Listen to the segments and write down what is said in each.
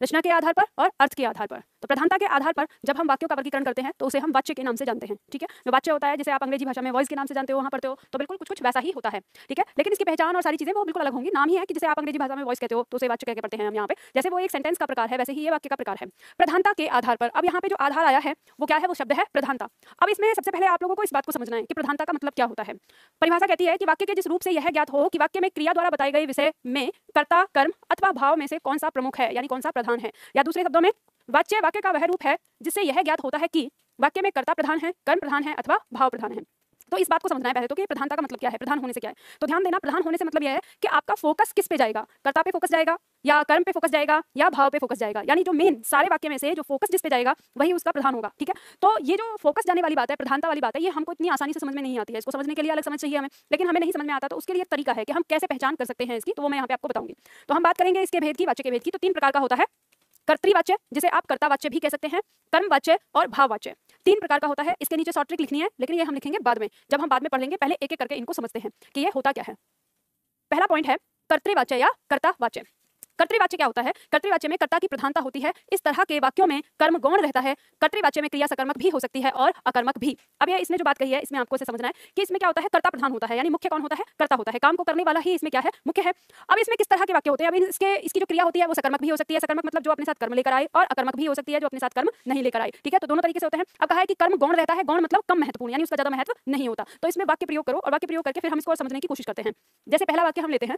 रचना के आधार पर और अर्थ के आधार पर। तो प्रधानता के आधार पर जब हम वाक्यों का वर्गीकरण करते हैं तो उसे हम वाच्य के नाम से जानते हैं, ठीक है। जो वाच्य होता है, जैसे आप अंग्रेजी भाषा में वॉइस के नाम से जानते हो, वहाँ पढ़ते हो, तो बिल्कुल कुछ कुछ वैसा ही होता है, ठीक है। लेकिन इसकी पहचान और सारी चीजें वो बिल्कुल अलग होंगी। नाम ही है कि जैसे आप अंग्रेजी भाषा में वॉइस कहते हो तो उसे वाच्य कह के पढ़ते हैं हम यहाँ पे, जैसे वो एक सेंटेंस का प्रकार है वैसे ही ये वाक्य का प्रकार है प्रधानता के आधार पर। अब यहाँ पे जो आधार आया है वो क्या है, वो शब्द है प्रधानता। अब इसमें सबसे पहले आप लोगों को इस बात को समझना है कि प्रधानता का मतलब क्या होता है। परिभाषा कहती है कि वाक्य के जिस रूप से यह ज्ञात हो कि वाक्य में क्रिया द्वारा बताए गए विषय में कर्ता, कर्म अथवा भाव में से कौन सा प्रमुख है, यानी कौन सा प्रधान है, या दूसरे शब्दों में वाच्य वाक्य का वह रूप है जिससे यह ज्ञात होता है कि वाक्य में कर्ता प्रधान है, कर्म प्रधान है अथवा भाव प्रधान है। तो इस बात को समझना है पहले तो कि प्रधानता का मतलब क्या है, प्रधान होने से क्या है। तो ध्यान देना, प्रधान होने से मतलब यह है कि आपका फोकस किस पे जाएगा, कर्ता पे फोकस जाएगा या कर्म पे फोकस जाएगा या भाव पे फोकस जाएगा, यानी जो मेन सारे वाक्य में से जो फोकस जिस पे जाएगा वही उसका प्रधान होगा, ठीक है। तो ये जो फोकस जाने वाली बात है, प्रधानता वाली बात है, ये हमको इतनी आसानी से समझ में नहीं आती है। इसको समझने के लिए अलग समझ चाहिए हमें, लेकिन हमें नहीं समझ में आता तो उसके लिए तरीका है कि हम कैसे पहचान कर सकते हैं इसकी, तो वो मैं यहाँ पे आपको बताऊंगी। तो हम बात करेंगे इसके भेद की, वाच्य के भेद की। तो 3 प्रकार का होता है, कर्तृवाच्य जिसे आप कर्तावाच्य भी कह सकते हैं, कर्मवाच्य और भाववाच्य। 3 प्रकार का होता है। इसके नीचे शॉर्ट ट्रिक लिखनी है, लेकिन ये हम लिखेंगे बाद में, जब हम बाद में पढ़ लेंगे। पहले एक एक करके इनको समझते हैं कि ये होता क्या है। पहला पॉइंट है कर्तृवाच्य या कर्तावाच्य। कर्तृवाच्य क्या होता है, कर्तृवाच्य में कर्ता की प्रधानता होती है। इस तरह के वाक्यों में कर्म गौण रहता है। कर्तृवाच्य में क्रिया सकर्मक भी हो सकती है और अकर्मक भी। अब ये इसने जो बात कही है इसमें आपको इसे समझना है कि इसमें क्या होता है, कर्ता प्रधान होता है, यानी मुख्य कौन होता है, कर्ता होता है, काम को करने वाला ही इसमें क्या है, मुख्य है। अब इसमें किस तरह के वाक्य होते हैं, अब इसकी जो क्रिया होती है वो सकर्मक भी हो सकती है, सकर्मक मतलब जो अपने साथ कर्म लेकर आए, और अकर्मक भी हो सकती है जो अपने साथ कर्म नहीं लेकर आए, ठीक है। तो दोनों तरीके से होते हैं। अब कहा है कि कर्म गौण रहता है, गौण मतलब कम महत्वपूर्ण, यानी उसका ज्यादा महत्व नहीं होता। तो इसमें वाक्य प्रयोग करो और वाक्य प्रयोग करके फिर हम इसको और समझने की कोशिश करते हैं। जैसे पहला वाक्य हम लेते हैं,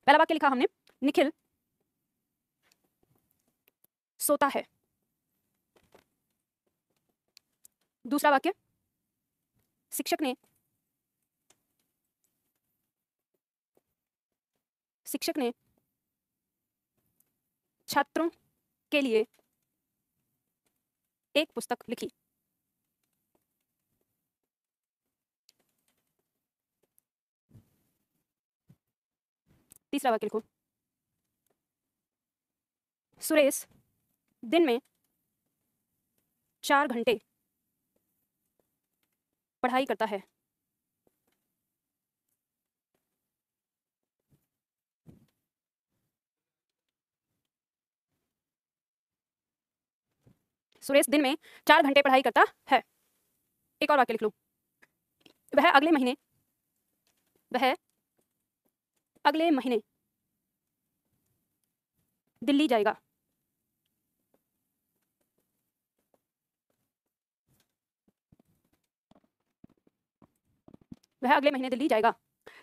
पहला वाक्य लिखा हमने, निखिल सोता है। दूसरा वाक्य, शिक्षक ने छात्रों के लिए एक पुस्तक लिखी। तीसरा वाक्य लिखो, सुरेश दिन में 4 घंटे पढ़ाई करता है। सुरेश दिन में 4 घंटे पढ़ाई करता है। एक और वाक्य लिख लो, वह अगले महीने दिल्ली जाएगा। वह अगले महीने दिल्ली जाएगा।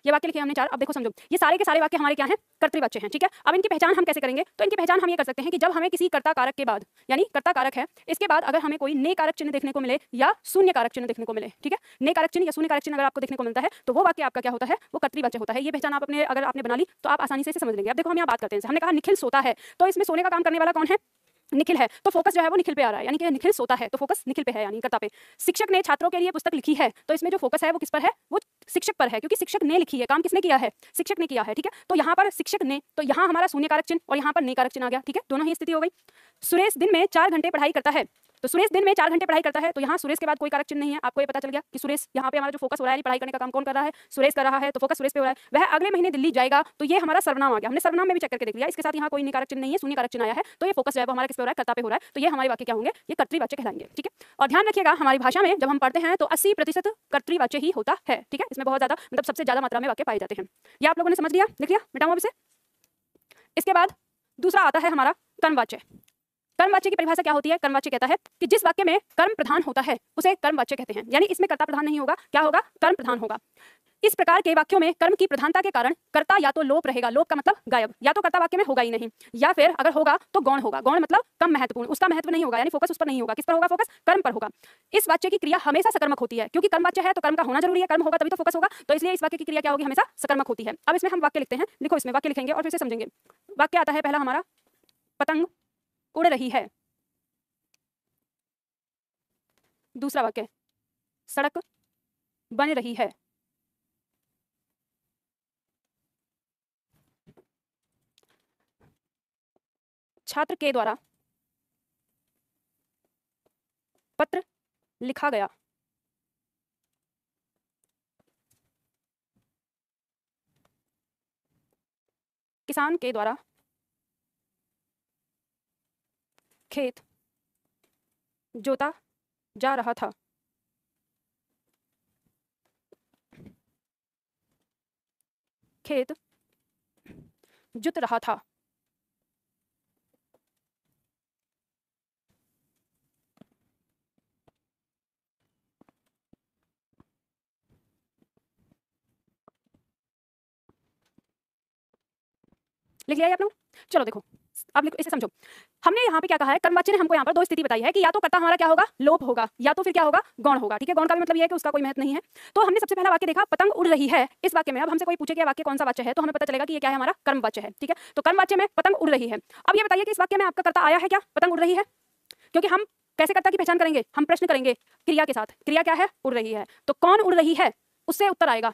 ये वाक्य लिखे हमने 4। अब देखो समझो, ये सारे के सारे वाक्य हमारे क्या हैं, कर्तृवाच्य हैं, ठीक है। अब इनकी पहचान हम कैसे करेंगे, तो इनकी पहचान हम ये कर सकते हैं कि जब हमें किसी कर्ता कारक के बाद, यानी कर्ता कारक है, इसके बाद अगर हमें कोई ने कारक चिन्ह देखने को मिले या शून्य कारक चिन्ह देखने को मिले, ठीक है। ने कारक चिन्ह या शून्य कारक चिन्ह अगर आपको देखने को मिलता है तो वो वाक्य आपका क्या होता है, वो कर्तृवाच्य होता है। ये पहचान आप अपने अगर आपने बना ली तो आप आसानी से समझ लेंगे। अब देखो हम यहाँ बात करते हैं, हमने कहा निखिल सोता है, तो इसमें सोने का काम करने वाला कौन है, निखिल है। तो फोकस जो है वो निखिल पे आ रहा है, यानी कि निखिल सोता है तो फोकस निखिल पे है, यानी कर्ता पे। शिक्षक ने छात्रों के लिए पुस्तक लिखी है, तो इसमें जो फोकस है वो किस पर है, वो शिक्षक पर है, क्योंकि शिक्षक ने लिखी है, काम किसने किया है, शिक्षक ने किया है, ठीक है। तो यहाँ पर शिक्षक ने, तो यहाँ हमारा शून्य कारक चिन्ह और यहाँ पर ने कारक चिन्ह आ गया, ठीक है। दोनों ही स्थिति हो गई। सुरेश दिन में 4 घंटे पढ़ाई करता है, तो सुरेश दिन में 4 घंटे पढ़ाई करता है, तो यहाँ सुरेश के बाद कोई कारक चिन्ह नहीं है। आपको ये पता चल गया कि सुरेश यहाँ पे हमारा जो फोकस हो रहा है, पढ़ाई करने का काम कौन कर रहा है, सुरेश कर रहा है, तो फोकस सुरेश पे हो रहा है। वह अगले महीने दिल्ली जाएगा, तो ये हमारा सर्वनाम आ गया। हमने सर्वनाम में भी चेक करके देख लिया, इसके साथ यहाँ कोई कारक चिन्ह नहीं है, शून्य कारक चिन्ह आया है, तो ये फोकस जो है वो हमारा किस पे हो रहा है, कर्ता पे हो रहा है। तो ये हमारे वाक्य क्या होंगे, ये कर्तृवाच्य कहलाएंगे, ठीक है। और ध्यान रखिएगा, हमारी भाषा में जब हम पढ़ते हैं तो 80% कर्तृवाच्य ही होता है, ठीक है। इसमें बहुत ज्यादा मतलब सबसे ज्यादा मात्रा में वाक्य पाए जाते हैं। ये आप लोगों ने समझ लिया, लिख लिया, मिटाऊं अब इसे। इसके बाद दूसरा आता है हमारा कर्मवाच्य। कर्मवाच्य की परिभाषा क्या होती है, कर्मवाच्य कहता है कि जिस वाक्य में कर्म प्रधान होता है उसे कर्मवाच्य कहते हैं, यानी इसमें कर्ता प्रधान नहीं होगा, क्या होगा, कर्म प्रधान होगा। इस प्रकार के वाक्यों में कर्म की प्रधानता के कारण कर्ता या तो लोप रहेगा, लोप का मतलब गायब, या तो कर्ता वाक्य में होगा ही नहीं, या फिर अगर होगा तो गौण होगा, गौण मतलब कम महत्वपूर्ण, उसका महत्व नहीं होगा, यानी फोकस उस पर नहीं होगा। किस पर होगा, फोकस कर्म पर होगा। इस वाक्य की क्रिया हमेशा सकर्मक होती है, क्योंकि कर्मवाच्य है तो कर्म का होना जरूरी है, कर्म होगा तभी तो फोकस होगा, तो इसलिए इस वाक्य की क्रिया क्या होगी, हमेशा सकर्मक होती है। अब इसमें हम वाक्य लिखते हैं, लिखो, इसमें वाक्य लिखेंगे और फिर से समझेंगे। वाक्य आता है पहला हमारा, पतंग उड़ रही है। दूसरा वाक्य, सड़क बन रही है। छात्र के द्वारा पत्र लिखा गया। किसान के द्वारा खेत जोता जा रहा था। खेत जुत रहा था। लिख लिया ये आप लोग? चलो देखो, अब लिखो, इसे समझो। हमने यहाँ पे क्या कहा है, कर्मवाच्य ने हमको यहाँ पर दो स्थिति बताई है कि या तो कर्ता हमारा क्या होगा, लोप होगा, या तो फिर क्या होगा, गौण होगा। ठीक है, गौण का भी मतलब ये है कि उसका कोई महत्व नहीं है। तो हमने सबसे पहला वाक्य देखा, पतंग उड़ रही है। इस वाक्य में अब हमसे कोई पूछे कि वाक्य कौन सा वाच्य है, तो हमें पता चलेगा कि ये क्या है, हमारा कर्मवाच्य है। ठीक है, तो कर्मवाच्य में पतंग उड़ रही है। अब ये बताइए कि इस वाक्य में आपका कर्ता आया है क्या, पतंग उड़ रही है? क्योंकि हम कैसे कर्ता की पहचान करेंगे, हम प्रश्न करेंगे क्रिया के साथ। क्रिया क्या है, उड़ रही है। तो कौन उड़ रही है, उससे उत्तर आएगा।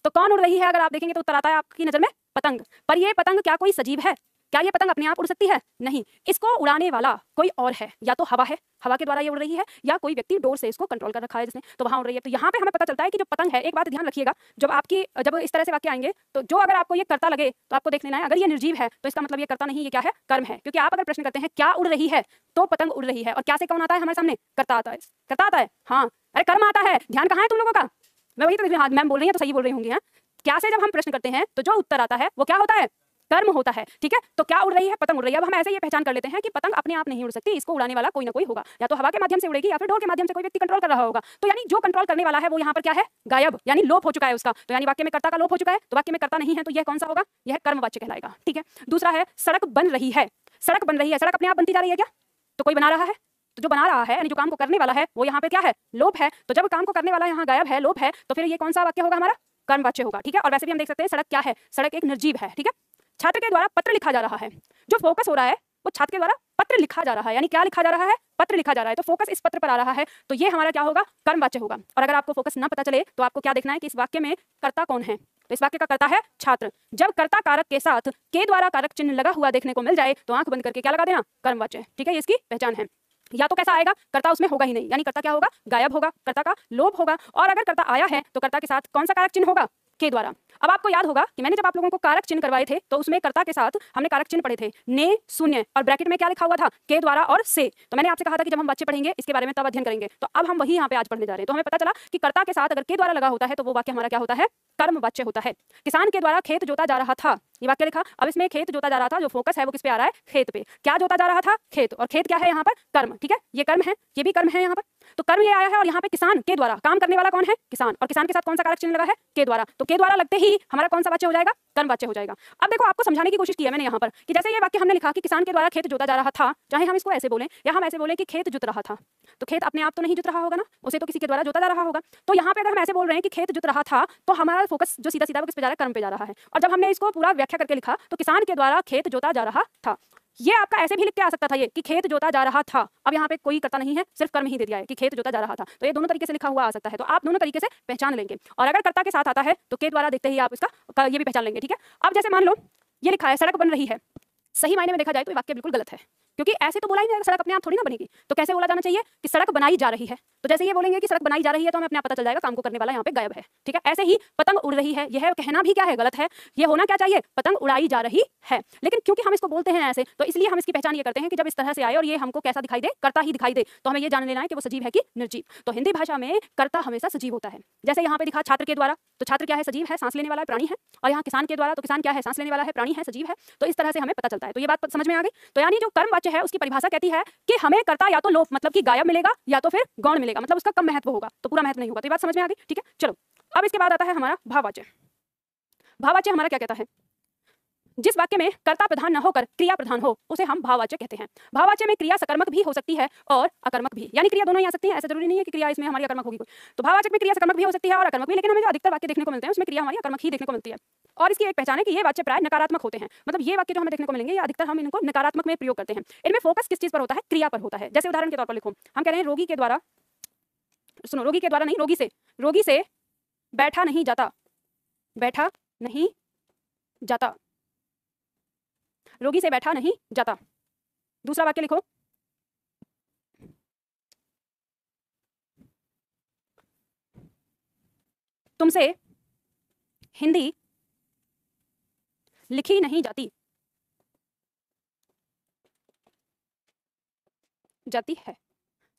तो कौन उड़ रही है, अगर आप देखेंगे तो उत्तर आता है आपकी नजर में पतंग। पर ये पतंग क्या कोई सजीव है? क्या ये पतंग अपने आप उड़ सकती है? नहीं, इसको उड़ाने वाला कोई और है। या तो हवा है, हवा के द्वारा ये उड़ रही है, या कोई व्यक्ति डोर से इसको कंट्रोल कर रखा है जिसने, तो वहां उड़ रही है। तो यहाँ पे हमें पता चलता है कि जो पतंग है, एक बात ध्यान रखिएगा, जब इस तरह से वाक्य आएंगे तो जो अगर आपको ये कर्ता लगे तो आपको देख लेना है, अगर ये निर्जीव है तो इसका मतलब ये कर्ता नहीं, ये क्या है, कर्म है। क्योंकि आप अगर प्रश्न करते हैं क्या उड़ रही है, तो पतंग उड़ रही है, और क्या से कौन आता है हमारे सामने, कर्ता आता है। कर्ता आता है, हाँ, अरे कर्म आता है। ध्यान कहाँ है तुम लोगों का? मैं वही तो, हाँ मैम बोल रही है तो सही बोल रही होंगी। हाँ, क्या से जब हम प्रश्न करते हैं तो जो उत्तर आता है वो क्या होता है, कर्म होता है। ठीक है, तो क्या उड़ रही है, पतंग उड़ रही है। अब हम ऐसे ये पहचान कर लेते हैं कि पतंग अपने आप नहीं उड़ सकती, इसको उड़ाने वाला कोई ना कोई होगा, या तो हवा के माध्यम से उड़ेगी या फिर डोर के माध्यम से कोई व्यक्ति कंट्रोल कर रहा होगा। तो यानी जो कंट्रोल करने वाला है वो यहाँ पर क्या है, गायब, यानी लोप हो चुका है उसका। तो यानी वाक्य में कर्ता का लोप हो चुका है, तो वाक्य में कर्ता नहीं है, तो यह कौन सा होगा, यह कर्मवाच्य कहलाएगा। ठीक है, दूसरा है सड़क बन रही है। सड़क बन रही है, सड़क अपने आप बनती जा रही है क्या? तो कोई बना रहा है, तो जो बना रहा है यानी जो काम को करने वाला है वो यहाँ पे क्या है, लोप है। तो जब काम को करने वाला यहाँ गायब है, लोप है, तो फिर ये कौन सा वाक्य होगा, हमारा कर्मवाच्य होगा। ठीक है, और वैसे भी हम देख सकते हैं सड़क क्या है, सड़क एक निर्जीव है। ठीक है, छात्र के द्वारा पत्र लिखा जा रहा है। जो फोकस हो रहा है वो छात्र के द्वारा पत्र लिखा जा रहा है, यानी क्या लिखा जा रहा है, पत्र लिखा जा रहा है। तो फोकस इस पत्र पर आ रहा है, तो ये हमारा क्या होगा, कर्मवाच्य होगा। और अगर आपको फोकस ना पता चले तो आपको क्या देखना है कि इस वाक्य में कर्ता कौन है। तो इस वाक्य का कर्ता है छात्र। जब कर्ता कारक के साथ के द्वारा कारक चिन्ह लगा हुआ देखने को मिल जाए तो आंख बंद करके क्या लगा देना, कर्मवाच्य। ठीक है, ये इसकी पहचान है। या तो कैसा आएगा, कर्ता उसमें होगा ही नहीं, यानी कर्ता क्या होगा, गायब होगा, कर्ता का लोप होगा। और अगर कर्ता आया है तो कर्ता के साथ कौन सा कारक चिन्ह होगा, के द्वारा। अब आपको याद होगा कि मैंने जब आप लोगों को कारक चिन्ह करवाए थे तो उसमें कर्ता के साथ हमने कारक चिन्ह पढ़े थे, ने, शून्य, और ब्रैकेट में क्या लिखा हुआ था, के द्वारा और से। तो मैंने आपसे कहा था कि जब हम वाच्य पढ़ेंगे इसके बारे में तब अध्ययन करेंगे। तो अब हम वही यहाँ पे आज पढ़ने जा रहे हैं। तो हमें पता चला कि कर्ता के साथ अगर के द्वारा लगा होता है तो वो वाक्य हमारा क्या होता है, कर्मवाच्य होता है। किसान के द्वारा खेत जोता जा रहा था, ये वाक्य लिखा। अब इसमें खेत जोता जा रहा था, जो फोकस है वो किस पे आ रहा है, खेत पे। क्या जोता जा रहा था, खेत, और खेत क्या है यहाँ पर, कर्म। ठीक है, ये कर्म है, ये भी कर्म है यहाँ पर। तो कर्म ये आया है, और यहाँ पे किसान के द्वारा, काम करने वाला कौन है, किसान, और किसान के साथ कौन सा कारक चिन्ह लगा है, के द्वारा। तो के द्वारा लगते ही हमारा कौन सा वाच्य हो जाएगा, कर्मवाच्य हो जाएगा। अब देखो, आपको समझाने की कोशिश की है मैंने यहाँ पर कि जैसे ये वाक्य हमने लिखा कि किसान के द्वारा खेत जोता जा रहा था, चाहे हम इसको ऐसे बोलें या हम ऐसे बोलें कि खेत जुत रहा था, तो खेत अपने आप तो नहीं जुत रहा होगा ना, उसे तो किसी के द्वारा जोता जा रहा होगा। तो यहाँ पे अगर हम ऐसे बोल रहे हैं कि खेत जुत रहा था, तो हमारा फोकस जो सीधा सीधा वो किस पे जा रहा है, कर्म पे जा रहा है। और जब हमने इसको पूरा व्याख्या करके लिखा तो किसान के द्वारा खेत जोता जा रहा था, ये आपका ऐसे भी लिख के आ सकता था ये कि खेत जोता जा रहा था। अब यहाँ पे कोई कर्ता नहीं है, सिर्फ कर्म ही दे दिया है कि खेत जोता जा रहा था। तो ये दोनों तरीके से लिखा हुआ आ सकता है, तो आप दोनों तरीके से पहचान लेंगे। और अगर कर्ता के साथ आता है तो के द्वारा देखते ही आप इसका ये भी पहचान लेंगे। ठीक है, अब जैसे मान लो ये लिखा है सड़क बन रही है, सही मायने में देखा जाए तो ये वाक्य बिल्कुल गलत है, क्योंकि ऐसे तो बोला ही नहीं, सड़क अपने आप थोड़ी ना बनेगी। तो कैसे बोला जाना चाहिए कि सड़क बनाई जा रही है। तो जैसे ये बोलेंगे कि सड़क बनाई जा रही है तो हमें अपने आप पता चल जाएगा काम को करने वाला यहाँ पे गायब है। ठीक है, ऐसे ही पतंग उड़ रही है, यह कहना भी क्या है, गलत है। ये होना क्या चाहिए, पतंग उड़ाई जा रही है। लेकिन क्योंकि हम इसको बोलते हैं ऐसे, तो इसलिए हम इसकी पहचान ये करते हैं कि जब इस तरह से आए और ये हमको कैसा दिखाई दे, कर्ता ही दिखाई दे, तो हमें ये जान लेना है कि वो सजीव है कि निर्जीव। तो हिंदी भाषा में कर्ता हमेशा सजीव होता है। जैसे यहाँ पे दिखा छात्र के द्वारा, तो छात्र क्या है, सजीव है, सांस लेने वाला प्राणी है। और यहाँ किसान के द्वारा, तो किसान क्या है, सांस लेने वाला है, प्राणी है, सजीव है। तो इस तरह से हमें पता चलता है। तो ये बात समझ में आ गई। तो यानी जो कर्मवाच्य है उसकी परिभाषा कहती है कि हमें कर्ता या तो लोप मतलब कि गायब मिलेगा, या तो फिर गौण मिलेगा, मतलब उसका कम महत्व होगा, तो पूरा महत्व नहीं होगा। तो ये बात समझ में आ गई। ठीक है, चलो अब इसके बाद आता है हमारा भाववाच्य। भाववाच्य हमारा क्या कहता है, जिस वाक्य में कर्ता प्रधान न होकर क्रिया प्रधान हो उसे हम भाववाच्य कहते हैं। भाववाच्य में क्रिया सकर्मक भी हो सकती है और अकर्मक भी, यानी क्रिया दोनों ही आ सकती है, ऐसा जरूरी नहीं है कि क्रिया इसमें हमारी अकर्मक होगी कोई। तो भाववाचक में क्रिया सकर्मक भी हो सकती है और अकर्मक भी, लेकिन हमें जो अधिकतर वाक्य देखने को मिलते हैं उसमें क्रिया हमारी अकर्मक ही देखने को मिलती है। और इसकी एक पहचान है कि ये वाक्य प्राय नकारात्मक होते हैं, मतलब ये वाक्य जो हमें देखने को मिलेंगे ये अधिकतर हम इनको नकारात्मक में प्रयोग करते हैं। इनमें फोकस किस चीज पर होता है, क्रिया पर होता है। जैसे उदाहरण के तौर पर लिखो, हम कह रहे हैं रोगी के द्वारा, सुनो, रोगी के द्वारा नहीं, रोगी से बैठा नहीं जाता, बैठा नहीं जाता, रोगी से बैठा नहीं जाता। दूसरा वाक्य लिखो, तुमसे हिंदी लिखी नहीं जाती, जाती है।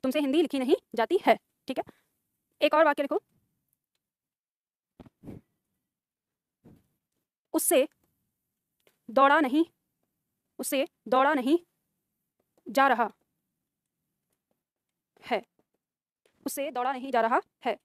तुमसे हिंदी लिखी नहीं जाती है। ठीक है, एक और वाक्य लिखो, उससे दौड़ा नहीं, उससे दौड़ा नहीं जा रहा है, उससे दौड़ा नहीं जा रहा है।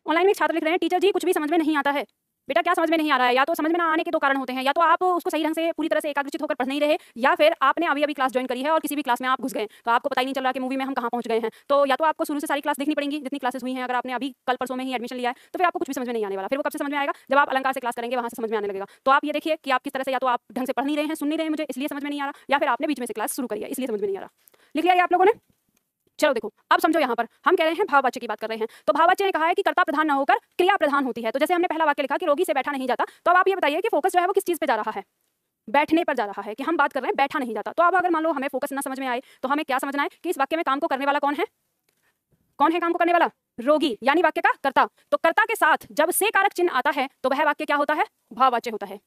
ऑनलाइन में छात्र लिख रहे हैं, टीचर जी कुछ भी समझ में नहीं आता है। बेटा क्या समझ में नहीं आ रहा है? या तो समझ में ना आने के दो कारण होते हैं, या तो आप उसको सही ढंग से पूरी तरह से एकाग्रचित होकर पढ़ नहीं रहे, या फिर आपने अभी अभी क्लास ज्वाइन करी है और किसी भी क्लास में आप घुस गए तो आपको पता ही नहीं चल रहा कि मूवी में हम कहाँ पहुंच गए हैं। तो या तो आपको शुरू से सारी क्लास देखनी पड़ेगी जितनी क्लासेस हुई हैं। अगर आपने अभी कल परसों में ही एडमिशन लिया है तो फिर आपको कुछ भी समझ में नहीं आने वाला। फिर वो कब से समझ में आएगा? जब आप अलंकार से क्लास करेंगे, वहां से समझ में आने लगेगा। तो आप ये देखिए कि आप किस तरह से, या तो आप ढंग से पढ़ नहीं रहे हैं, सुन नहीं रहे हैं मुझे इसलिए समझ में नहीं आ रहा, या फिर आपने बीच में से क्लास शुरू करी है इसलिए समझ में नहीं आ रहा। लिख लिया आप लोगों ने? चलो देखो, अब समझो, यहाँ पर हम कह रहे हैं भाववाच्य की बात कर रहे हैं। तो भाववाच्य ने कहा है कि कर्ता प्रधान न होकर क्रिया प्रधान होती है। तो जैसे हमने पहला वाक्य लिखा कि रोगी से बैठा नहीं जाता, तो अब आप ये बताइए कि फोकस जो है वो किस चीज पे जा रहा है? बैठने पर जा रहा है, कि हम बात कर रहे हैं बैठा नहीं जाता। तो अब अगर मान लो हमें फोकस ना समझ में आए तो हमें क्या समझना है कि इस वाक्य में काम को करने वाला कौन है? कौन है काम को करने वाला? रोगी, यानी वाक्य का कर्ता। तो कर्ता के साथ जब से कारक चिन्ह आता है तो वह वाक्य क्या होता है? भाववाच्य होता है।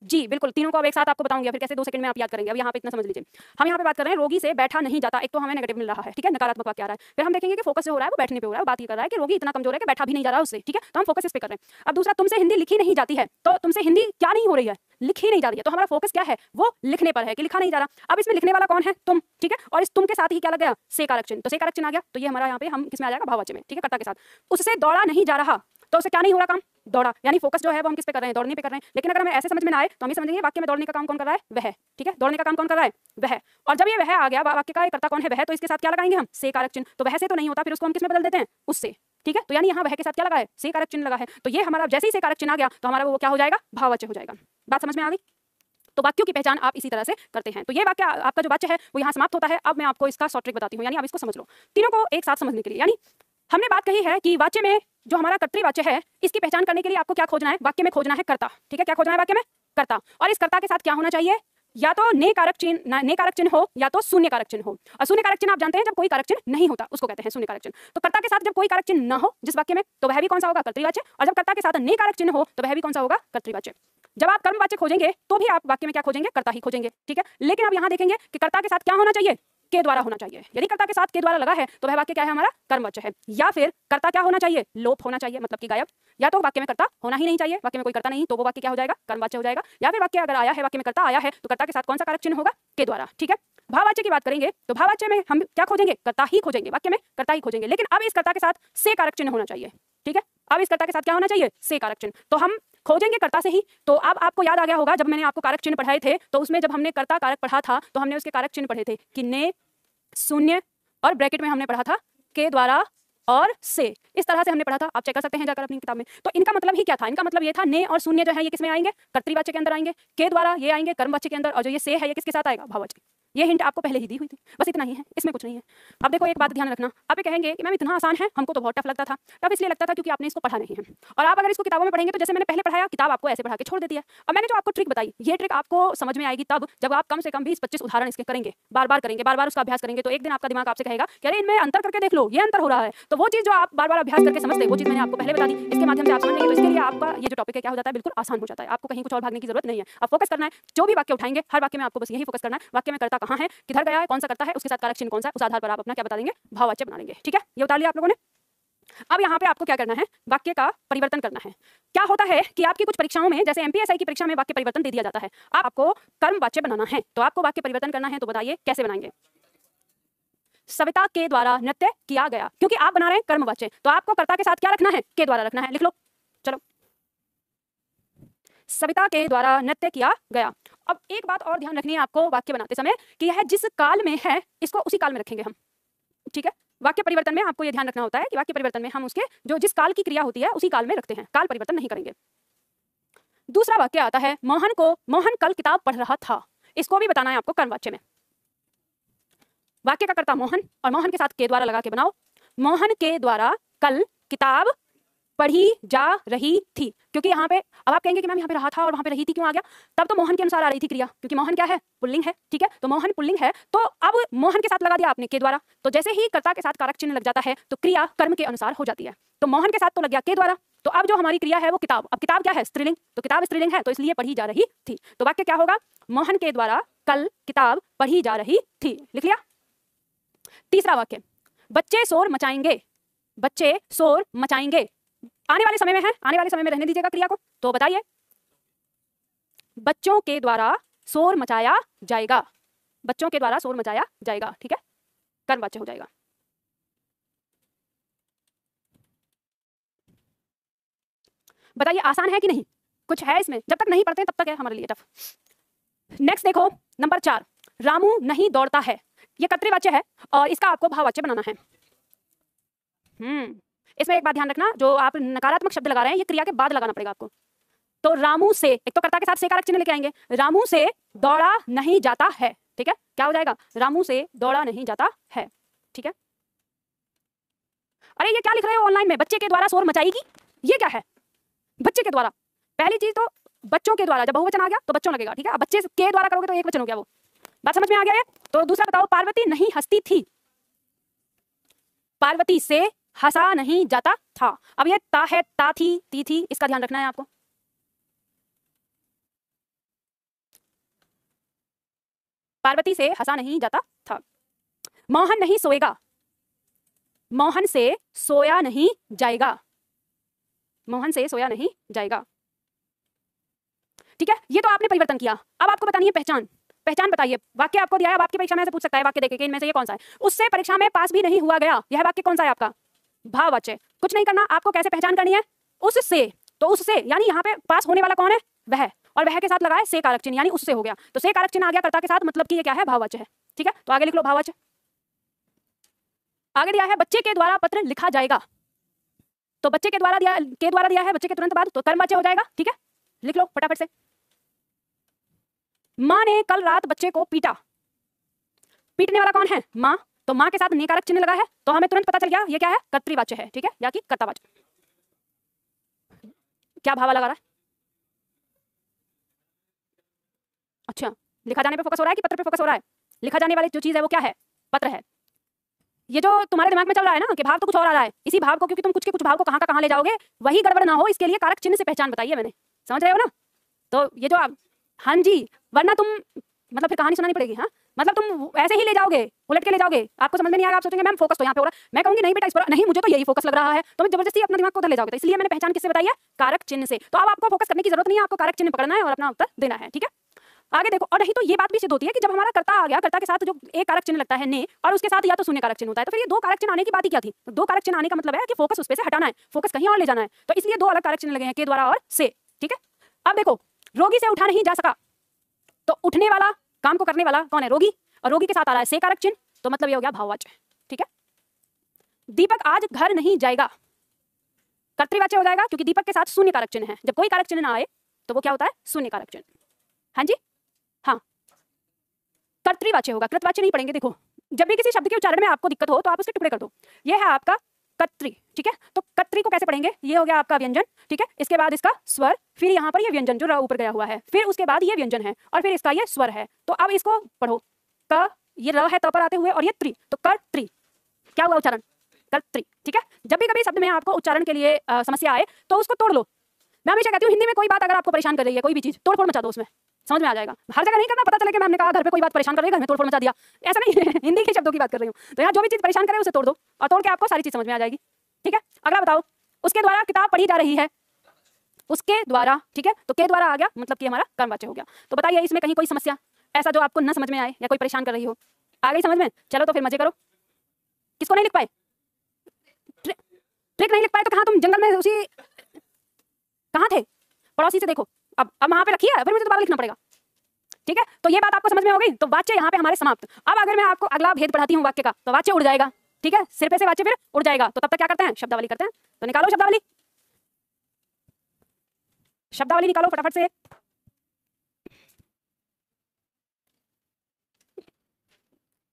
जी बिल्कुल, तीनों को अब एक साथ आपको बताऊंगी, फिर कैसे 2 सेकंड में आप याद करेंगे। अब यहाँ पे इतना समझ लीजिए, हम यहाँ पे बात कर रहे हैं रोगी से बैठा नहीं जाता। एक तो हमें नेगेटिव मिल रहा है, ठीक है, नकारात्मक वाक्य आ रहा है। फिर हम देखेंगे कि फोकस जो हो रहा है वो बैठने पे हो रहा है। बात ये कर रहा है कि रोगी इतना कमजोर है कि बैठा भी नहीं जा रहा उससे, ठीक है, तो हम फोकस इस पे कर रहे हैं। अब दूसरा, तुमसे हिंदी लिखी नहीं जाती है, तो तुमसे हिंदी क्या नहीं हो रही है? लिखी नहीं जा रही है। तो हमारा फोकस क्या है? वो लिखने पर है कि लिखा नहीं जा रहा। अब इसमें लिखने वाला कौन है? तुम, ठीक है, और इस तुम के साथ ही क्या लग गया? से कारक चिन्ह। तो से कारक चिन्ह आ गया, तो ये हमारा यहाँ पे हम किसमें आ जाएगा? भाववाच्य में, ठीक है, कर्ता के साथ। उससे दौड़ा नहीं जा रहा, तो उससे क्या नहीं हो रहा काम? दौड़ा, यानी फोकस जो है वो हम किस पे कर रहे हैं? दौड़ने पे कर रहे हैं। लेकिन अगर हमें ऐसे समझ में ना आए तो हम ये समझेंगे वाक्य में दौड़ने का काम कौन कर रहा है? वह, ठीक है, दौड़ने का काम कौन कर रहा है? वह। और जब ये वह आ गया, वाक्य का कर्ता कौन है? वह, तो इसके साथ क्या लगाएंगे हम? से कारक चिन्ह। तो वह से तो नहीं होता, फिर उसको हम किस में बदल देते हैं? उससे, ठीक है। तो यानी यहाँ वह के साथ क्या लगा है? से कारक चिन्ह लगा है। तो ये हमारा जैसे ही से कारक चिन्ह आ गया तो हमारा वो क्या हो जाएगा? भाववाच्य हो जाएगा। बात समझ में आ गई? तो वाक्यों की पहचान आप इसी तरह से करते हैं। तो ये वाक्य आपका जो वाच्य है वो यहाँ समाप्त होता है। अब मैं आपको इसका शॉर्ट ट्रिक बताती हूँ, यानी आप इसको समझ लो तीनों को एक साथ समझने के लिए। यानी हमने बात कही है कि वाच्य में जो हमारा कर्तृवाच्य है, इसकी पहचान करने के लिए आपको क्या खोजना है? वाक्य में खोजना है कर्ता, ठीक है। क्या खोजना है वाक्य में? कर्ता। और इस कर्ता के साथ क्या होना चाहिए? या तो ने कारक चिन्ह हो, या तो शून्य कारक चिन्ह हो। और शून्य कारक चिन्ह आप जानते हैं जब कोई कारक चिन्ह नहीं होता उसको कहते हैं शून्य कारक चिन्ह। तो कर्ता के साथ जब कोई कारक चिन्ह न हो जिस वाक्य में, तो वह भी कौन सा होगा? कर्तृवाच्य। और जब कर्ता के साथ ने कारक चिन्ह हो तो वह भी कौन सा होगा? कर्तृवाच्य। जब आप कर्मवाच्य खोजेंगे तो भी आप वाक्य में क्या खोजेंगे? कर्ता ही खोजेंगे, ठीक है। लेकिन अब यहाँ देखेंगे कि कर्ता के साथ क्या होना चाहिए? के द्वारा होना चाहिए। यदि कर्ता के साथ के द्वारा लगा है तो वह वाक्य क्या है? हमारा कर्मवाच्य है। या फिर कर्ता क्या होना चाहिए? लोप होना चाहिए, मतलब कि गायब। या तो वाक्य में कर्ता होना ही नहीं चाहिए, वाक्य में कोई कर्ता नहीं, तो वो वाक्य क्या हो जाएगा? कर्मवाच्य हो जाएगा। या फिर वाक्य अगर आया है, वाक्य में कर्ता आया है, तो कर्ता के साथ कौन सा कारक चिन्ह होगा? के द्वारा, ठीक है। भाववाच्य की बात करेंगे तो भाववाच्य में हम क्या खोजेंगे? कर्ता ही खोजेंगे, वाक्य में कर्ता ही खोजेंगे। लेकिन अब इस कर्ता के साथ से कारक चिन्ह होना चाहिए, ठीक है। अब इस कर्ता के साथ क्या होना चाहिए? से कारक चिन्ह। तो हम खोजेंगे कर्ता से ही। तो अब आपको याद आ गया होगा, जब मैंने आपको कारक चिन्ह पढ़ाए थे तो उसमें जब हमने कर्ता कारक पढ़ा था तो हमने उसके कारक चिन्ह पढ़े थे कि ने, शून्य और ब्रैकेट में हमने पढ़ा था के द्वारा और से। इस तरह से हमने पढ़ा था, आप चेक कर सकते हैं जाकर अपनी किताब में। तो इनका मतलब ही क्या था? इनका मतलब ये था ने और शून्य जो है ये किसमें आएंगे? कर्तृवाच्य के अंदर आएंगे। के द्वारा ये आएंगे कर्मवाच्य के अंदर, और जो ये से है ये किसके साथ आएगा? भाववाच्य। ये हिंट आपको पहले ही दी हुई थी, बस इतना ही है, इसमें कुछ नहीं है। अब देखो एक बात ध्यान रखना, आप ये कहेंगे कि मैम इतना आसान है, हमको तो बहुत टफ लगता था। टफ इसलिए लगता था क्योंकि आपने इसको पढ़ा नहीं है। और आप अगर इसको किताबों में पढ़ेंगे तो जैसे मैंने पहले पढ़ाया, किताब आपको ऐसे पढ़ा के छोड़ देती है। अब मैंने जो आपको ट्रिक बताई, ये ट्रिक आपको समझ में आएगी तब जब आप कम से कम 20-25 उदाहरण इसके करेंगे, बार बार करेंगे, बार बार उसका अभ्यास करेंगे। तो एक दिन आपका दिमाग आपसे कहेगा कि अरे इनमें अंतर करके देख लो, ये अंतर हो रहा है। तो वो चीज जो आप बार बार अभ्यास करके समझते, वो चीज मैंने आपको पहले बता दी, इसके माध्यम से आप समझेंगे। तो इसके लिए आपका ये जो टॉपिक है क्या हो जाता है? बिल्कुल आसान हो जाता है। आपको कहीं कुछ और भागने की जरूरत नहीं है। आप फोकस करना है, जो भी वाक्य उठाएंगे हर वाक्य में आपको बस यही फोकस करना है, वाक्य में कर्ता कहाँ है, किधर गया है, कौन सा कर्ता है, उसके साथ कारक चिन्ह कौन सा, उस आधार पर आप अपना क्या बता देंगे? भाववाच्य बना लेंगे, ठीक है। ये उतार लिया आप लोगों ने। अब यहाँ पे आपको क्या करना है? वाक्य का परिवर्तन करना है। क्या होता है कि आपकी कुछ परीक्षाओं में, जैसे एमपीएसआई की परीक्षा में वाक्य परिवर्तन दे दिया जाता है, आपको कर्मवाच्य बनाना है। तो आपको वाक्य परिवर्तन करना है, तो बताइए कैसे बनाएंगे? सविता के द्वारा नृत्य किया गया, क्योंकि आप बना रहे हैं कर्मवाच्य, तो आपको कर्ता के साथ क्या रखना है? के द्वारा रखना है। लिख लो, चलो, सविता के द्वारा नृत्य किया गया। अब एक बात और ध्यान रखनी है आपको वाक्य बनाते समय कि यह जिस काल में है इसको उसी काल में रखेंगे हम, ठीक है। वाक्य परिवर्तन में आपको यह ध्यान रखना होता है कि वाक्य परिवर्तन में हम उसके जो जिस काल की क्रिया होती है उसी काल में रखते हैं, काल परिवर्तन नहीं करेंगे। दूसरा वाक्य आता है मोहन कल किताब पढ़ रहा था। इसको भी बताना है आपको कर्मवाच्य में। वाक्य का कर्ता मोहन और मोहन के साथ के द्वारा लगा के बनाओ। मोहन के द्वारा कल किताब पढ़ी जा रही थी, क्योंकि यहाँ पे अब आप कहेंगे कि मैम यहाँ पे रहा था और वहां पे रही थी क्यों आ गया? तब तो मोहन के अनुसार आ रही थी क्रिया, क्योंकि मोहन क्या है? पुल्लिंग है, ठीक है। तो मोहन पुल्लिंग है, तो अब मोहन के साथ लगा दिया आपने के द्वारा। तो जैसे ही कर्ता के साथ कारक चिन्ह लग जाता है तो क्रिया कर्म के अनुसार हो जाती है। तो मोहन के साथ तो लग गया के द्वारा, तो अब जो हमारी क्रिया है वो किताब, अब किताब क्या है, स्त्रीलिंग, तो किताब स्त्रीलिंग है तो इसलिए पढ़ी जा रही थी। तो वाक्य क्या होगा, मोहन के द्वारा कल किताब पढ़ी जा रही थी। लिख लिया। तीसरा वाक्य, बच्चे शोर मचाएंगे, बच्चे शोर मचाएंगे, आने वाले समय में है, आने वाले समय में रहने दीजिएगा क्रिया को। तो बताइए, बच्चों के द्वारा शोर मचाया जाएगा, बच्चों के द्वारा शोर मचाया जाएगा, ठीक है, कर्मवाच्य हो जाएगा। बताइए आसान है कि नहीं, कुछ है इसमें, जब तक नहीं पढ़ते तब तक है हमारे लिए टफ। नेक्स्ट देखो नंबर 4, रामू नहीं दौड़ता है, ये कर्तृवाच्य है और इसका आपको भाववाच्य बनाना है। इसमें एक बात ध्यान रखना, जो आप नकारात्मक शब्द लगा रहे हैं ये क्रिया के बाद लगाना पड़ेगा आपको। तो रामू से, एक तो कर्ता के साथ से कारक चिन्ह लेके आएंगे, रामू से दौड़ा नहीं जाता है, ठीक है, क्या हो जाएगा, रामू से दौड़ा नहीं जाता है, ठीक है। अरे ये क्या लिख रहे हो ऑनलाइन में, बच्चे के द्वारा शोर मचाएगी, ये क्या है, बच्चे के द्वारा, पहली चीज तो बच्चों के द्वारा, जब बहुवचन आ गया तो बच्चों लगेगा, ठीक है। अब बच्चे के द्वारा करोगे तो एक वचन हो गया, वो बात समझ में आ गया है। तो दूसरा बताओ, पार्वती नहीं हंसती थी, पार्वती से हंसा नहीं जाता था। अब ये ता है, ता थी, ती थी, इसका ध्यान रखना है आपको। पार्वती से हंसा नहीं जाता था। मोहन नहीं सोएगा, मोहन से सोया नहीं जाएगा, मोहन से सोया नहीं जाएगा, ठीक है। ये तो आपने परिवर्तन किया। अब आपको बतानी है पहचान, पहचान बताइए। वाक्य आपको दिया है, आपकी परीक्षा में से पूछ सकता है वाक्य देखे कि इनमें से ये कौन सा है, उससे परीक्षा में पास भी नहीं हुआ गया, यह वाक्य कौन सा है आपका, भाववाच्य। कुछ नहीं करना आपको, कैसे पहचान करनी है, उससे, तो उससे यानी यहाँ पे पास होने वाला कौन है, वह, और वह के साथ लगाए से कारक चिन्ह, यानी उससे हो गया, तो से कारक चिन्ह आ गया कर्ता के साथ, मतलब कि ये क्या है, भाववाच्य है, ठीक है। तो आगे लिख लो भाववाच्य। आगे दिया है बच्चे के द्वारा पत्र लिखा जाएगा, तो बच्चे के द्वारा दिया है बच्चे के तुरंत बाद, तो कर्मवाच्य हो जाएगा, ठीक है। लिख लो फटाफट से। माँ ने कल रात बच्चे को पीटा, पीटने वाला कौन है, माँ, तो माँ के साथ ने कारक चिन्ह लगा है, तो हमें तुरंत पता चल गया ये क्या है, कर्तृवाच्य है, ठीक है, या कि कर्तावाच्य। क्या भावा लगा रहा है, अच्छा, लिखा जाने पे फोकस हो रहा है कि पत्र पे फोकस हो रहा है, लिखा जाने वाली जो चीज है वो क्या है, पत्र है। ये जो तुम्हारे दिमाग में चल रहा है ना कि भाव तो कुछ और आ रहा है, इसी भाव को, क्योंकि तुम कुछ के कुछ भाव को कहाँ का कहाँ ले जाओगे, वही गड़बड़ ना हो इसके लिए कारक चिन्ह से पहचान बताइए मैंने, समझ रहे हो ना। तो ये जो आप, हाँ जी, वरना तुम मतलब फिर कहानी सुनानी पड़ेगी, हाँ, मतलब तुम ऐसे ही ले जाओगे, उलट के ले जाओगे, आपको समझ में नहीं आएगा, आप सोचेंगे मैम फोकस तो यहाँ पे हो रहा है, मैं कहूंगी नहीं बेटा इस पर नहीं, मुझे तो यही फोकस लग रहा है, तो मैं जबरदस्ती अपना दिमाग को उधर ले जाओगे, तो इसलिए मैंने पहचान किससे बताई है, कारक चिन्ह से। तो अब आपको फोकस करने की जरूरत नहीं है, आपको कारक चिन्ह पकड़ना है और अपना उत्तर देना है, ठीक है। आगे देखो, और नहीं तो ये बात भी सिद्ध होती है कि जब हमारा कर्ता आ गया, कर्ता के साथ जो एक कारक चिन्ह लगता है ने, और उसके साथ या तो शून्य कारक चिन्ह होता है, तो फिर ये दो कारक चिन्ह आने की बात ही क्या थी, तो दो कारक चिन्ह आने का मतलब है कि फोकस उस पे से हटाना है, फोकस कहीं और ले जाना है, तो इसलिए दो अलग कारक चिन्ह लगे हैं, के द्वारा और से, ठीक है। अब देखो, रोगी से उठा नहीं जा सका, तो उठने वाला, काम को करने वाला कौन है, रोगी, और रोगी के साथ आ रहा है से कारक चिन्ह, तो मतलब ये हो गया भाववाच्य, ठीक है। दीपक आज घर नहीं जाएगा, कर्तृवाच्य हो जाएगा, क्योंकि दीपक के साथ शून्य कारक चिन्ह है, जब कोई कारक चिन्ह ना आए तो वो क्या होता है, शून्य कारक चिन्ह, हाँ जी, हाँ, कर्तृवाच्य होगा, कृतवाच्य नहीं पढ़ेंगे। देखो, जब भी किसी शब्द के उच्चारण में आपको दिक्कत हो तो आप उसके टुकड़े कर दो, ये है आपका कर्तृ, ठीक है। तो कर्तृ को कैसे पढ़ेंगे, ये हो गया आपका व्यंजन, ठीक है, इसके बाद इसका स्वर, फिर यहाँ पर ये व्यंजन जो ऊपर गया हुआ है, फिर उसके बाद ये व्यंजन है, और फिर इसका ये स्वर है। तो अब इसको पढ़ो, क, ये र है त पर आते हुए, और ये त्रि, तो कर्तृ, क्या हुआ उच्चारण, कर्तृ, ठीक है। जब भी कभी शब्द में आपको उच्चारण के लिए समस्या आए तो उसको तोड़ लो। मैं हमेशा कहती हूँ हिंदी में कोई बात अगर आपको परेशान कर रही है, कोई भी चीज, तोड़ फोड़ मचा दो, उसमें समझ में आ जाएगा। हर जगह नहीं करना, पता चले कि मैंने कहा घर पे कोई बात परेशान कर रही है, घर में तोड़ फोड़ मचा दिया, ऐसा नहीं है। हिंदी के शब्दों की बात कर रही हूँ, तो यहाँ जो भी चीज परेशान करे उसे तोड़ दो, और तोड़ के आपको सारी चीज समझ में आ जाएगी, ठीक है। अगला बताओ, उसके द्वारा किताब पढ़ी जा रही है, उसके द्वारा, ठीक है, तो के द्वारा आ गया, मतलब कि हमारा कर्मवाच्य हो गया। तो बताइए इसमें कहीं कोई समस्या ऐसा जो आपको न समझ में आए या कोई परेशान कर रही हो, आ गई समझ में, चलो तो फिर मजे करो। किसको नहीं लिख पाए, ट्रिक नहीं लिख पाए, तो कहाँ तुम जंगल में उसी कहाँ थे, पड़ोसी से देखो, अब वहां पे रखी है, फिर मुझे दोबारा लिखना पड़ेगा, ठीक है। तो ये बात आपको समझ में हो गई, तो वाच्य यहाँ पे हमारे समाप्त। अब अगर मैं आपको अगला भेद पढ़ाती हूँ वाक्य का, तो वाच्य उड़ जाएगा, ठीक है, सिर पे से वाच्य फिर उड़ जाएगा, तो तब तक क्या करते हैं, शब्दावली करते हैं। तो निकालो शब्दावली, शब्दावली निकालो फटाफट से।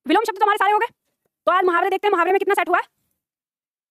विलोम शब्द तो हमारे सारे हो गए, तो आज मुहावरे देखते हैं, मुहावरे में कितना सेट हुआ है।